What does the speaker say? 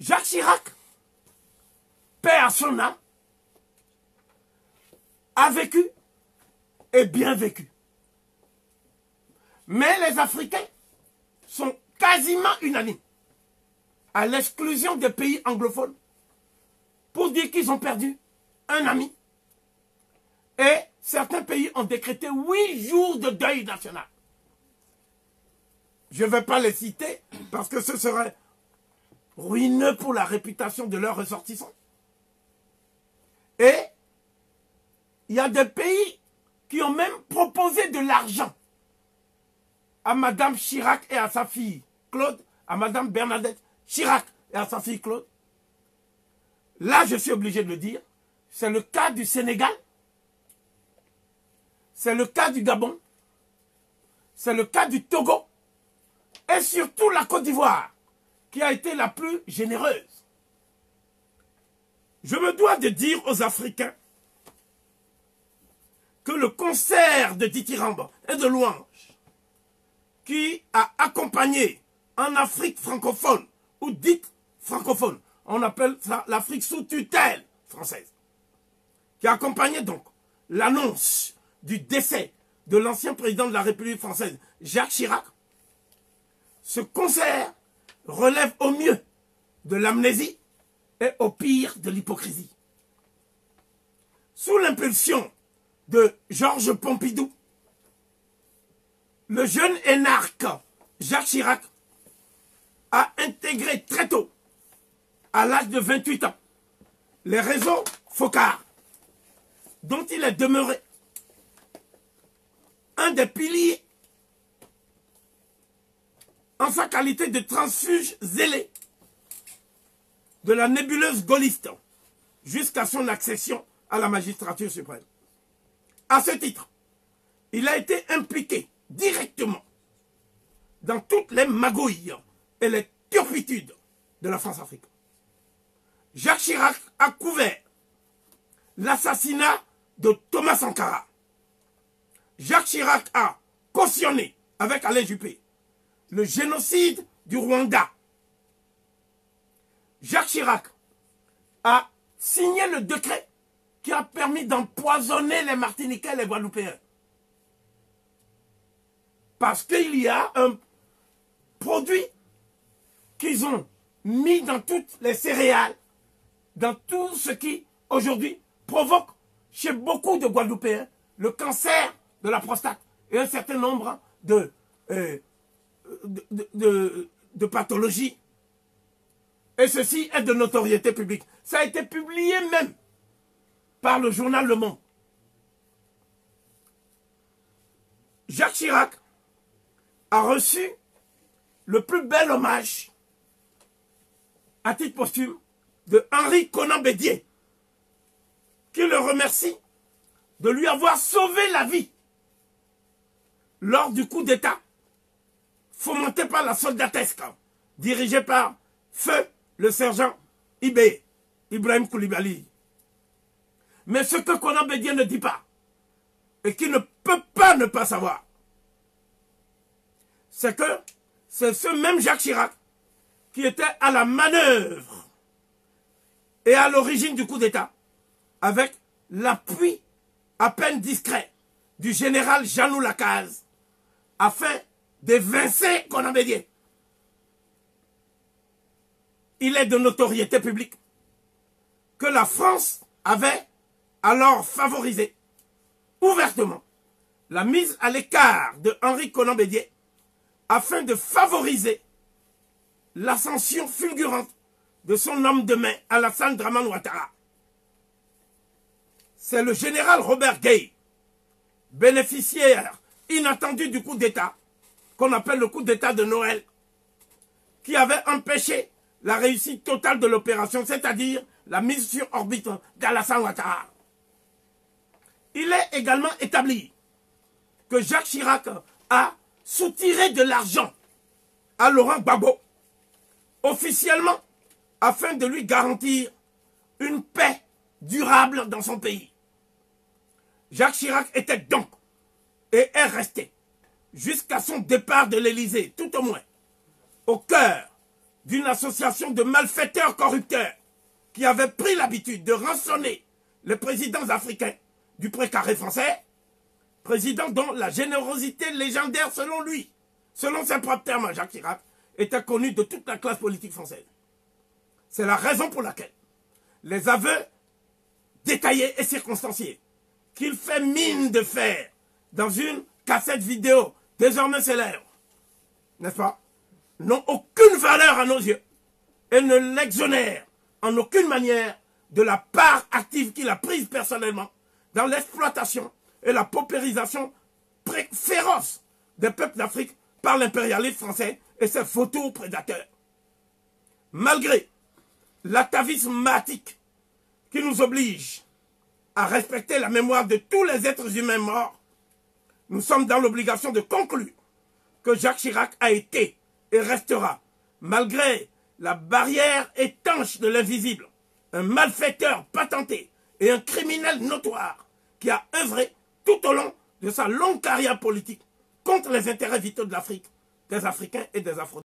Jacques Chirac, paix à son âme, a vécu et bien vécu. Mais les Africains sont quasiment unanimes, à l'exclusion des pays anglophones, pour dire qu'ils ont perdu un ami. Et certains pays ont décrété 8 jours de deuil national. Je ne vais pas les citer parce que ce serait ruineux pour la réputation de leurs ressortissants. Et il y a des pays qui ont même proposé de l'argent à Madame Chirac et à sa fille Claude, à Madame Bernadette Chirac et à sa fille Claude. Là, je suis obligé de le dire, c'est le cas du Sénégal, c'est le cas du Gabon, c'est le cas du Togo, et surtout la Côte d'Ivoire, qui a été la plus généreuse. Je me dois de dire aux Africains que le concert de dithyrambe et de louanges qui a accompagné en Afrique francophone, ou dite francophone, on appelle ça l'Afrique sous tutelle française, qui a accompagné donc l'annonce du décès de l'ancien président de la République française, Jacques Chirac. Ce concert relève au mieux de l'amnésie et au pire de l'hypocrisie. Sous l'impulsion de Georges Pompidou, le jeune énarque Jacques Chirac a intégré très tôt, à l'âge de 28 ans, les réseaux Focard, dont il est demeuré un des piliers en sa qualité de transfuge zélé de la nébuleuse gaulliste jusqu'à son accession à la magistrature suprême. À ce titre, il a été impliqué directement dans toutes les magouilles et les turpitudes de la France-Afrique. Jacques Chirac a couvert l'assassinat de Thomas Sankara. Jacques Chirac a cautionné, avec Alain Juppé, le génocide du Rwanda. Jacques Chirac a signé le décret qui a permis d'empoisonner les Martiniquais et les Guadeloupéens. Parce qu'il y a un produit qu'ils ont mis dans toutes les céréales, dans tout ce qui, aujourd'hui, provoque chez beaucoup de Guadeloupéens le cancer de la prostate et un certain nombre de pathologies. Et ceci est de notoriété publique. Ça a été publié même par le journal Le Monde. Jacques Chirac a reçu le plus bel hommage à titre posthume de Henri Konan Bédié, qui le remercie de lui avoir sauvé la vie lors du coup d'État fomenté par la soldatesque dirigée par Feu le sergent Ibrahim Koulibaly. Mais ce que Konan Bédié ne dit pas, et qui ne peut pas ne pas savoir, c'est que c'est ce même Jacques Chirac qui était à la manœuvre et à l'origine du coup d'État, avec l'appui à peine discret du général Janou Lacaze, afin d'évincer Konan Bédié. Il est de notoriété publique que la France avait alors favorisé ouvertement la mise à l'écart de Henri Konan Bédié afin de favoriser l'ascension fulgurante de son homme de main, Alassane Dramane Ouattara. C'est le général Robert Gueye, bénéficiaire inattendu du coup d'État, qu'on appelle le coup d'État de Noël, qui avait empêché la réussite totale de l'opération, c'est-à-dire la mise sur orbite d'Alassane Ouattara. Il est également établi que Jacques Chirac a soutiré de l'argent à Laurent Gbagbo, officiellement, afin de lui garantir une paix durable dans son pays. Jacques Chirac était donc et est resté, jusqu'à son départ de l'Élysée, tout au moins, au cœur d'une association de malfaiteurs corrupteurs qui avaient pris l'habitude de rançonner les présidents africains du précaré français, président dont la générosité légendaire selon lui, selon ses propres termes, Jacques Chirac, était connue de toute la classe politique française. C'est la raison pour laquelle les aveux détaillés et circonstanciés qu'il fait mine de faire dans une cassette vidéo désormais célèbre, n'est-ce pas, n'ont aucune valeur à nos yeux et ne l'exonèrent en aucune manière de la part active qu'il a prise personnellement dans l'exploitation et la paupérisation féroce des peuples d'Afrique par l'impérialisme français et ses vautours prédateurs. Malgré l'atavisme matique qui nous oblige à respecter la mémoire de tous les êtres humains morts, nous sommes dans l'obligation de conclure que Jacques Chirac a été et restera, malgré la barrière étanche de l'invisible, un malfaiteur patenté et un criminel notoire qui a œuvré tout au long de sa longue carrière politique contre les intérêts vitaux de l'Afrique, des Africains et des Afro.